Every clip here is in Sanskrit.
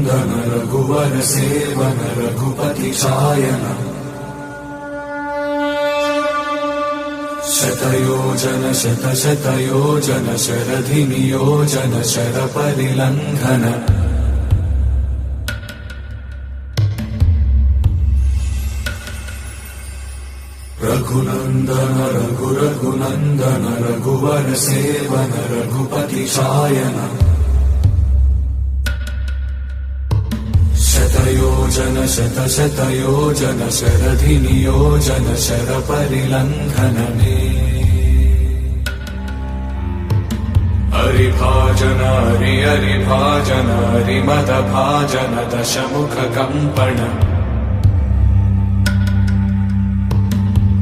रघुनन्दन रघुवर सेवन रघुपति चायन शतयोजन शतशतयोजन शरधिनियोजन शरपरिलङ्घन रघुनन्दन रघुनन्दन रघुवर सेवन रघुपति चायन शतयोजन शतशतयोजन शरधिनियोजन शरपरिलङ्घन मे हरिभाजन हरिभाजन हरिमदभाजन दशमुख कम्पण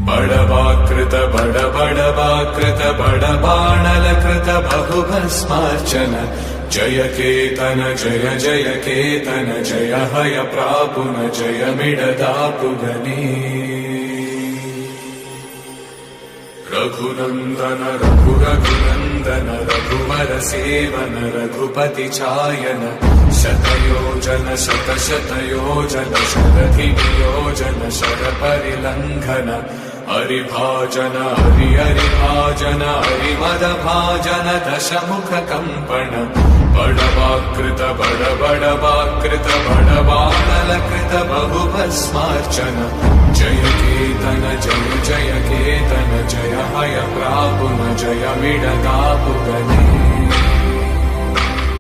बड़वाकृत बड़वाकृत बड़बाणलकृत बहुभस्मार्चन जय केतन जय जय केतन जय हय प्रापुन जय मिडदापुगने रघुनन्दन रघुनन्दन रघुवर सेवन रघुपति चायन शतयोजन शतशतयोजन शरधिनियोजन शरपरिलङ्घन हरिभाजन हरिभाजन हरिमदभाजन दशमुख कम्पण बड़वाकृत बड़वाकृत बड़बाणलकृत बहुभस्मार्चन जय केतन जय जय केतन जय हय प्रापुन जय मिडदापुगने